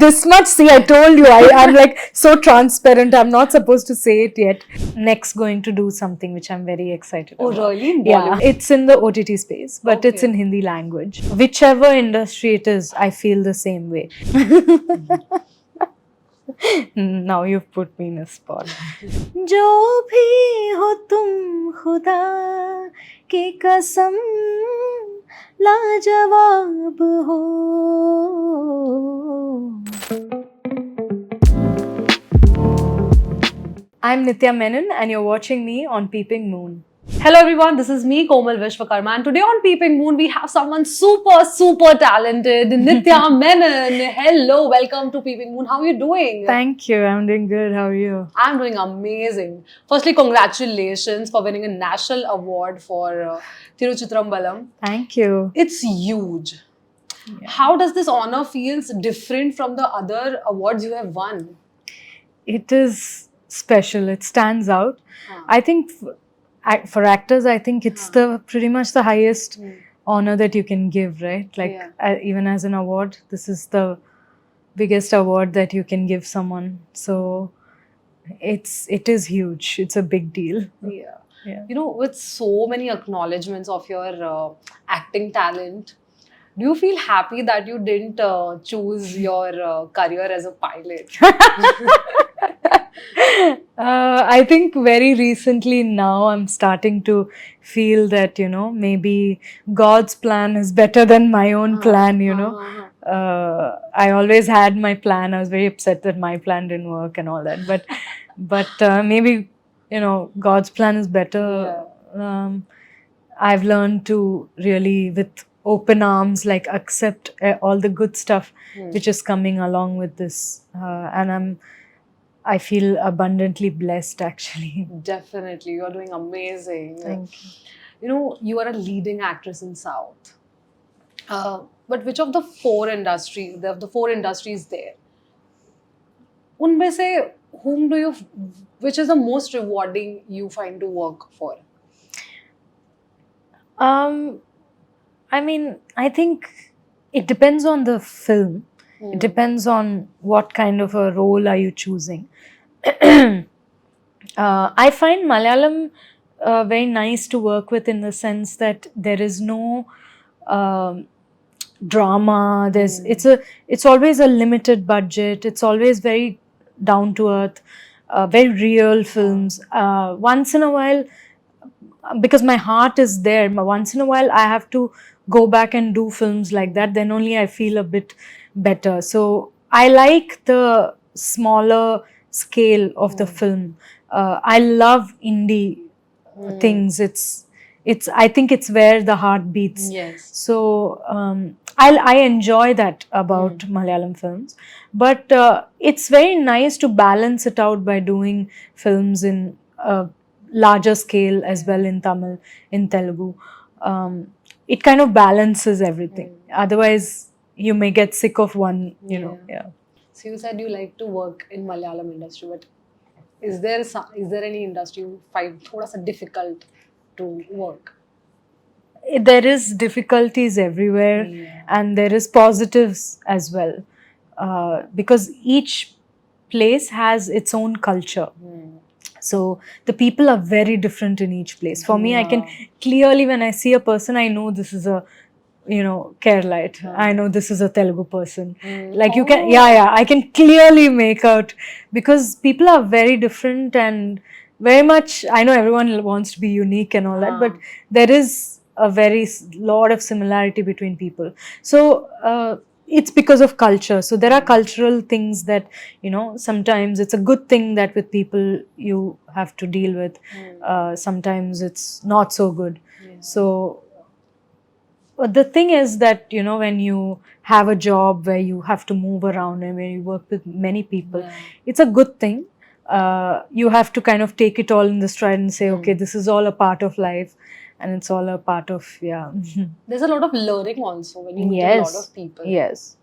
this much. See, I told you, I'm like so transparent. I'm not supposed to say it yet. Next, going to do something which I'm very excited about. Really? In Yeah, Bollywood? it's in the OTT space, but it's Okay. in Hindi language. Whichever industry it is, I feel the same way. Now you've put me in a spot. जो भी हो तुम खुदा की कसम लाजवाब हो. I'm Nithya Menen and you're watching me on Peeping Moon. Hello everyone, this is me Komal Vishwakarma, and today on Peeping Moon we have someone super talented, Nithya Menen. Hello, welcome to Peeping Moon. How are you doing? Thank you, I'm doing good. How are you? I'm doing amazing. Firstly, congratulations for winning a national award for Thiruchitrambalam. Thank you. It's huge. Yeah. How does this honor feels different from the other awards you have won? It is special. It stands out. I think for actors, I think it's the pretty much the highest honor that you can give, right? Like even as an award, this is the biggest award that you can give someone. So it is huge. It's a big deal. Yeah. You know, with so many acknowledgements of your acting talent, do you feel happy that you didn't choose your career as a pilot? I think very recently now I'm starting to feel that, you know, maybe God's plan is better than my own plan, you know. I always had my plan. I was very upset that my plan didn't work and all that. But maybe, you know, God's plan is better. I've learned to really, with open arms, like accept all the good stuff which is coming along with this. And I feel abundantly blessed, actually. Definitely. You're doing amazing. Thank you. You know, you are a leading actress in South. But which of the four industries there, unme se, which is the most rewarding you find to work for? I mean, I think it depends on the film. It depends on what kind of a role are you choosing. I find Malayalam very nice to work with in the sense that there is no drama. It's always a limited budget. It's always very down to earth, very real films. Once in a while, because my heart is there, once in a while I have to go back and do films like that. Then only I feel a bit better. So I like the smaller scale of the film. I love indie things. I think it's where the heart beats. Yes. So I enjoy that about Malayalam films. But it's very nice to balance it out by doing films in larger scale as well, in Tamil, in Telugu. It kind of balances everything. Otherwise, you may get sick of one, you know. Yeah. So you said you like to work in Malayalam industry, but is there any industry you find thoda sa difficult to work? There is difficulties everywhere, and there is positives as well, because each place has its own culture. So the people are very different in each place. For me, I can clearly, when I see a person, I know this is a, you know, Keralite. I know this is a Telugu person. Like you can, I can clearly make out, because people are very different and very much, I know everyone wants to be unique and all that, but there is a very lot of similarity between people. So it's because of culture. So there are cultural things that, you know, sometimes it's a good thing that with people you have to deal with. Sometimes it's not so good. So but the thing is that, you know, when you have a job where you have to move around and where you work with many people, it's a good thing. You have to kind of take it all in the stride and say, okay, this is all a part of life. And it's all a part of, There's a lot of learning also when you meet a lot of people. Yes.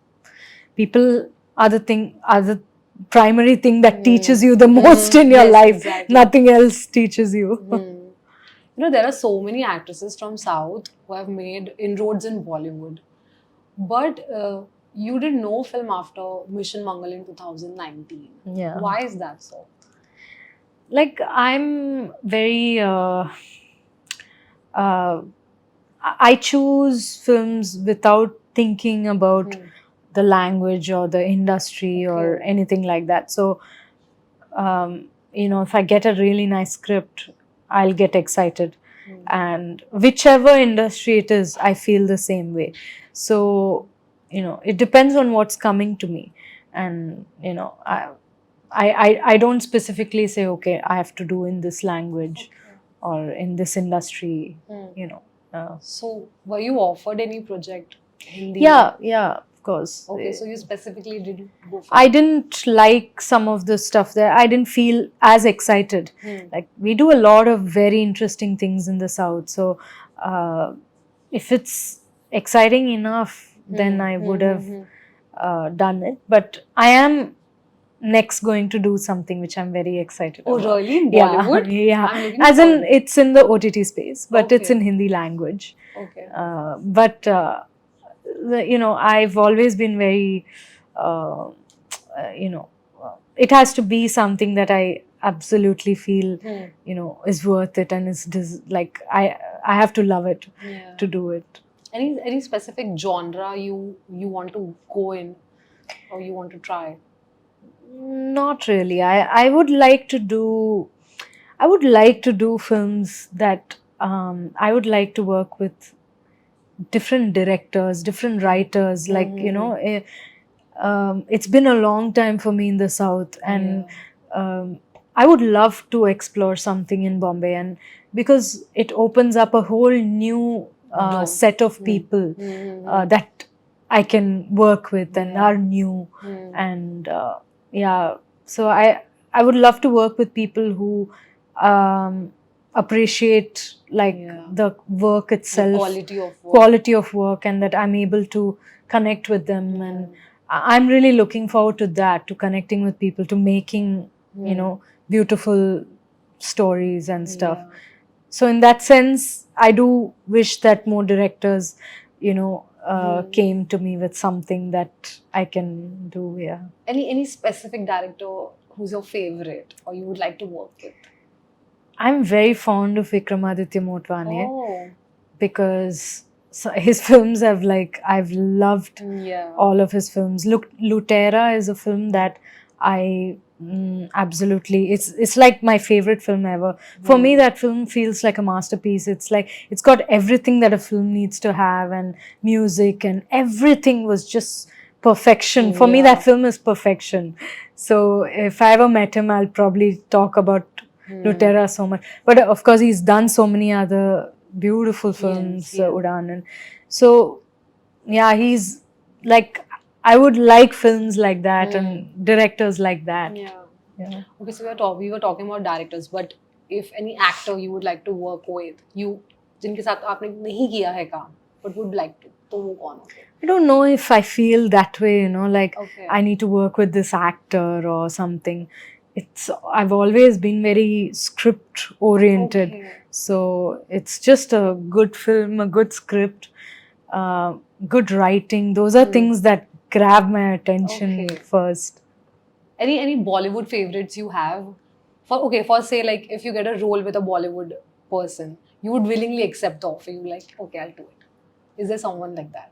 People are the primary thing that teaches you the most in your life. Exactly. Nothing else teaches you. You know, there are so many actresses from South who have made inroads in Bollywood. But you did no film after Mission Mangal in 2019. Yeah. Why is that so? Like, I'm very I choose films without thinking about the language or the industry or Okay. anything like that. So if I get a really nice script, I'll get excited. And whichever industry it is, I feel the same way. So, it depends on what's coming to me. And, I don't specifically say, okay, I have to do in this language or in this industry, So, were you offered any project? Hindi? Yeah, of course. Okay, so you specifically didn't go for I didn't like some of the stuff there. I didn't feel as excited. Like, we do a lot of very interesting things in the South. So, if it's exciting enough, then I would have done it. But I am next going to do something which I'm very excited Oh, about. really? In Yeah, Bollywood? yeah. I'm looking As in, forward. it's in the OTT space, but it's Okay. in Hindi language. Okay. But I've always been very, it has to be something that I absolutely feel, is worth it, and like I have to love it Yeah. to do it. Any specific genre you want to go in, or you want to try? Not really. I would like to do films that I would like to work with different directors, different writers. Like, it's been a long time for me in the South, and I would love to explore something in Bombay, and because it opens up a whole new set of people that I can work with and are new. And so I would love to work with people who appreciate the work itself, quality of work, and that I'm able to connect with them. And I'm really looking forward to that, to connecting with people, to making beautiful stories and stuff. So in that sense, I do wish that more directors came to me with something that I can do. Yeah. Any specific director who's your favorite or you would like to work with? I'm very fond of Vikramaditya Motwane Oh, because his films I've loved yeah. all of his films. Lutera is a film that I absolutely, it's like my favorite film ever. For me, that film feels like a masterpiece. It's like it's got everything that a film needs to have, and music, and everything was just perfection. For me, that film is perfection. So if I ever met him, I'll probably talk about Lutera so much. But of course, he's done so many other beautiful films, Udan. And so, yeah, he's like, I would like films like that and directors like that. Yeah. Okay, so we were talking about directors, but if any actor you would like to work with, जिनके साथ आपने नहीं किया है काम, but would like to, तो वो कौन होंगे? I don't know if I feel that way, like Okay. I need to work with this actor or something. I've always been very script oriented. Okay. So it's just a good film, a good script, good writing. Those are things that grab my attention first. Any Bollywood favorites you have? For say, like, if you get a role with a Bollywood person, you would willingly accept the offer. You like, okay, I'll do it. Is there someone like that?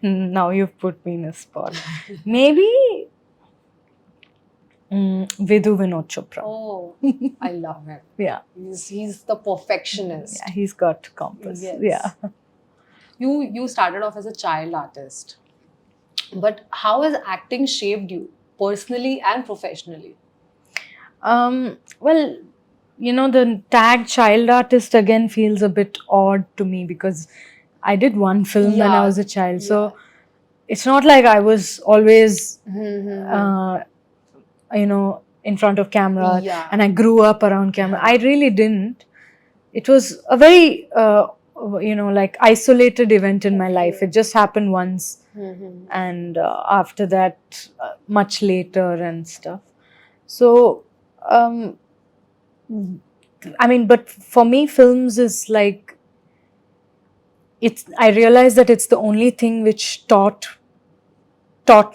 Now you've put me in a spot. Maybe Vidhu Vinod Chopra. Oh, I love him. Yeah. He's the perfectionist. Yeah, he's got compass. Yes. Yeah. You started off as a child artist, but how has acting shaped you personally and professionally? Well, the tag child artist again feels a bit odd to me because I did one film when I was a child. So it's not like I was always, in front of camera and I grew up around camera. I really didn't. It was a very, isolated event in my life. It just happened once. And after that, much later and stuff. So, I mean, but for me, films is like, I realized that it's the only thing which taught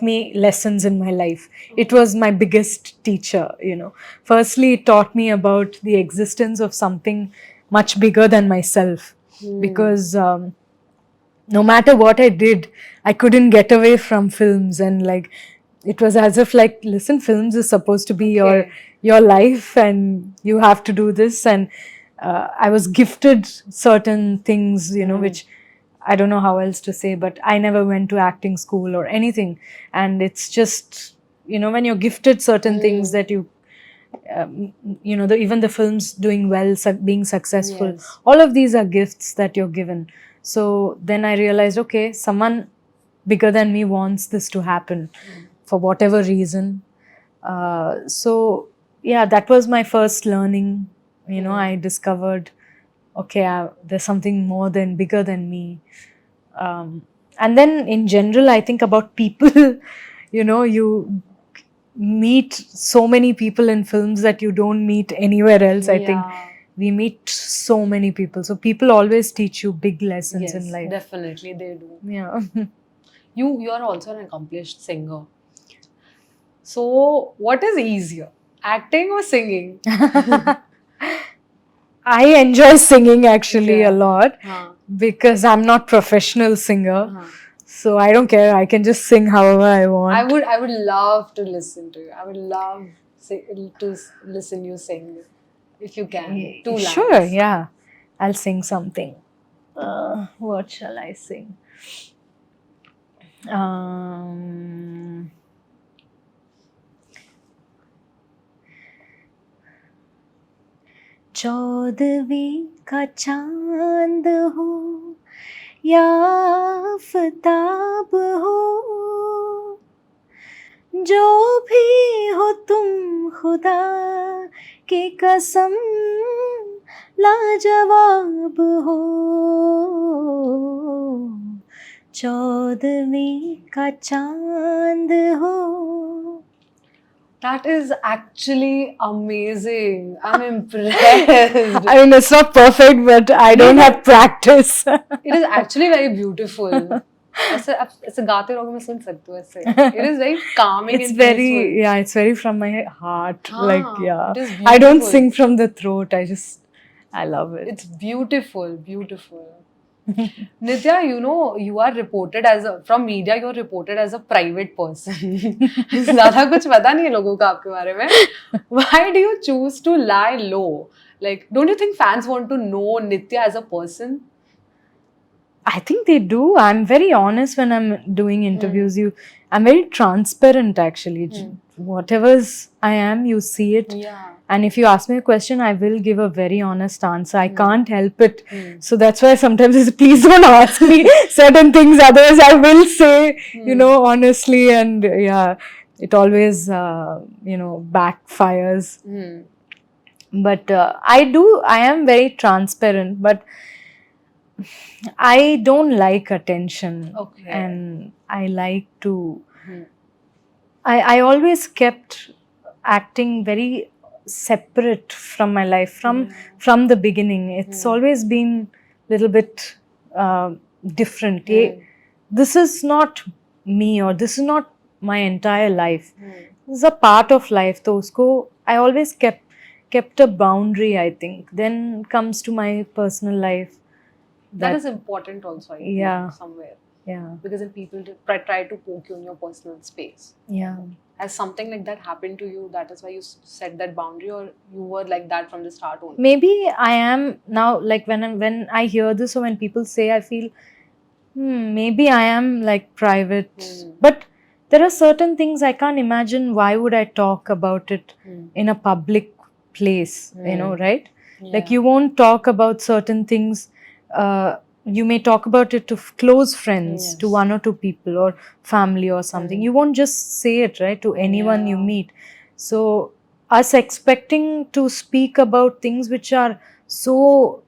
me lessons in my life. It was my biggest teacher, you know. Firstly, it taught me about the existence of something much bigger than myself, because no matter what I did, I couldn't get away from films. And like, it was as if like, listen, films is supposed to be your life, and you have to do this. And I was gifted certain things, you know, which I don't know how else to say, but I never went to acting school or anything. And it's just, you know, when you're gifted certain things that you know, even the films doing well, being successful, Yes. all of these are gifts that you're given. So then I realized, okay, someone bigger than me wants this to happen for whatever reason. So yeah, that was my first learning. You know, I discovered, okay, there's something more than bigger than me. And then in general, I think about people. You know, you meet so many people in films that you don't meet anywhere else. I think we meet so many people. So people always teach you big lessons in life. Definitely they do. Yeah. You are also an accomplished singer. So what is easier, acting or singing? I enjoy singing actually a lot, Huh. because I'm not professional singer. So I don't care. I can just sing however I want. I would love to listen to you. I would love to listen you sing, if you can. 2 lines. Sure, yeah. I'll sing something. What shall I sing? चौदहवीं का चांद हो या आफताब हो, जो भी हो तुम खुदा की कसम लाजवाब हो, 14वीं का चांद हो. That is actually amazing. I'm impressed. I mean, it's not perfect, but I don't have practice. It is actually very beautiful. ऐसे गाते रहोगे मैं सुन सकती हूँ ऐसे. It is very calming It's and very, peaceful. yeah, it's very from my heart. Like, yeah. It is I don't beautiful. sing from the throat. I love it. It's beautiful, beautiful. Nithya, you know, you are reported from media, you're reported as a private person. ज़्यादा कुछ पता नहीं है लोगों का आपके बारे में. Why do you choose to lie low? Like, don't you think fans want to know Nithya as a person? I think they do. I'm very honest when I'm doing interviews. I'm very transparent actually. Whatever I am, you see it. Yeah. And if you ask me a question, I will give a very honest answer. I can't help it. So that's why sometimes I say, please don't ask me certain things. Otherwise, I will say, you know, honestly. And yeah, it always, you know, backfires. But I am very transparent. But I don't like attention. Okay. And I like to... I always kept acting very separate from my life from the beginning. It's always been a little bit different. This is not me, or this is not my entire life. This is a part of life. So usko, I always kept a boundary, I think. Then comes to my personal life. That is important also, I think, somewhere. Yeah. Because then people try to poke you in your personal space. Yeah. Has something like that happened to you? That is why you set that boundary, or you were like that from the start only? Maybe I am now, like when I hear this, or when people say, I feel, maybe I am like private. But there are certain things I can't imagine. Why would I talk about it in a public place, you know, right? Yeah. Like you won't talk about certain things. You may talk about it to close friends, to 1 or 2 people or family or something. You won't just say it, right, to anyone you meet. So us expecting to speak about things which are so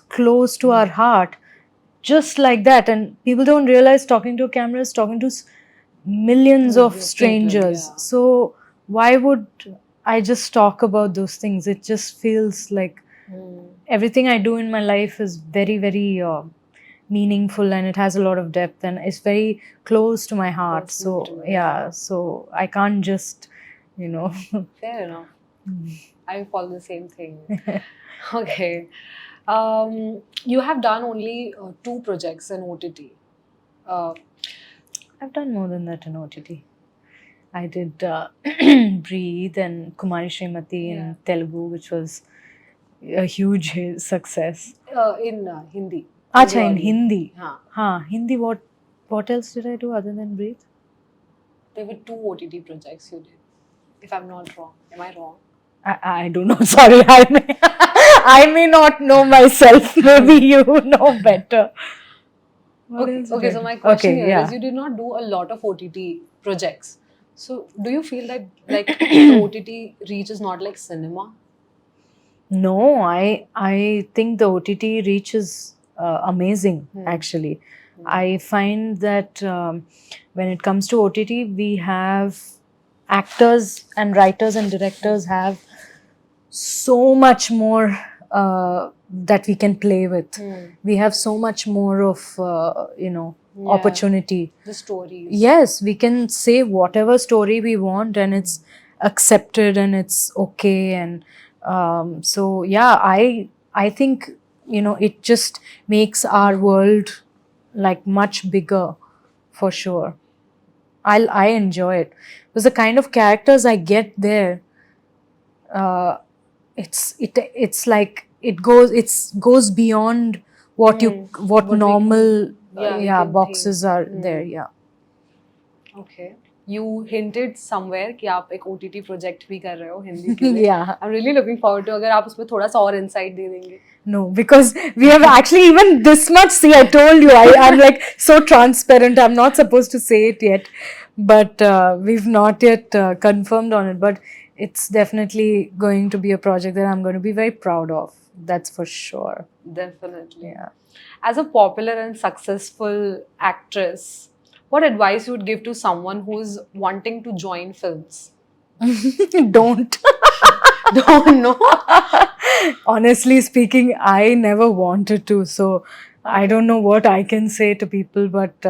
close to our heart, just like that, and people don't realize talking to a camera is talking to millions of strangers. So why would I just talk about those things? It just feels like Everything I do in my life is very, very meaningful, and it has a lot of depth, and it's very close to my heart. Personal to So you. yeah, so I can't just, you know. Fair enough. I follow the same thing. Okay. You have done only 2 projects in OTT. Uh, I've done more than that in OTT. I did Breathe and Kumari Srimati in Telugu, which was a huge success. in Hindi. Acha, in audio. Hindi. Huh. Hindi, what else did I do other than Breathe? There were 2 OTT projects you did. If I'm not wrong. Am I wrong? I don't know. Sorry, I may not know myself. Maybe you know better. What else did Okay, I so do? my question Okay, here yeah. is you did not do a lot of OTT projects. So do you feel that like the OTT reach is not like cinema? No, I think the OTT reach is amazing, actually. I find that when it comes to OTT, we have actors and writers and directors have so much more that we can play with. We have so much more of, opportunity. The stories. Yes, we can say whatever story we want, and it's accepted and it's okay. And so yeah, I think it just makes our world like much bigger, for sure. I enjoy it because the kind of characters I get there, it's like it goes beyond what What we normal we can boxes think. are there. Yeah. Okay. You hinted somewhere कि आप एक OTT project भी कर रहे हो हिंदी के लिए. Yeah. I'm really looking forward to अगर आप उसमें थोड़ा सा और insight दे देंगे. No, because we have actually even this much. See, I told you, I'm like so transparent. I'm not supposed to say it yet, but we've not yet confirmed on it. But it's definitely going to be a project that I'm going to be very proud of. That's for sure. Definitely. Yeah. As a popular and successful actress, what advice you would give to someone who's wanting to join films? Don't. Don't know. Honestly speaking, I never wanted to, so I don't know what I can say to people, but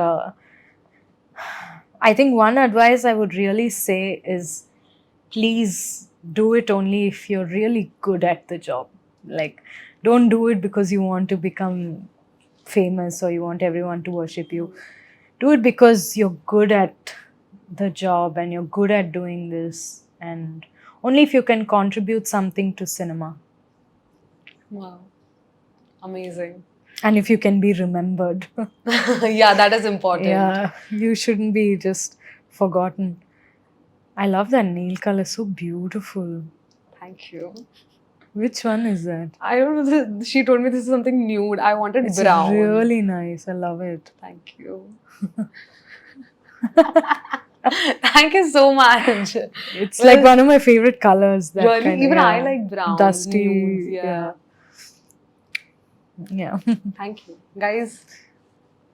I think one advice I would really say is please do it only if you're really good at the job. Like, don't do it because you want to become famous or you want everyone to worship you. Do it because you're good at the job and you're good at doing this, and only if you can contribute something to cinema. Wow. Amazing. And if you can be remembered. Yeah, that is important. Yeah, you shouldn't be just forgotten. I love that nail color, so beautiful. Thank you. Which one is that? I don't know. She told me this is something nude. I wanted It's brown. really nice. I love it. Thank you. Thank you so much. It's like one of my favorite colors. That Really? kind Even of, I like brown. dusty. nudes, Yeah. Thank you. Guys,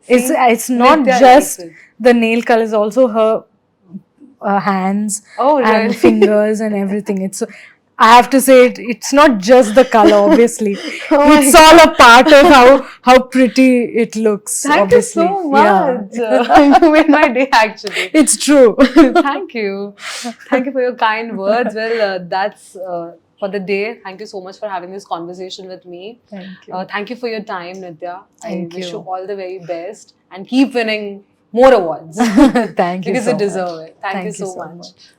It's not Nithya just likes it. the nail color, it's also her hands Oh, and really? fingers and everything. I have to say it's not just the color, obviously. Oh my It's all a part of how pretty it looks. Thank obviously. you so Yeah. much. You made my day actually. It's true. Thank you. Thank you for your kind words. Well, that's for the day. Thank you so much for having this conversation with me. Thank you. Thank you for your time, Nithya. Thank I wish you. you all the very best and keep winning more awards. Thank you because so you deserve much. it. Thank you so much.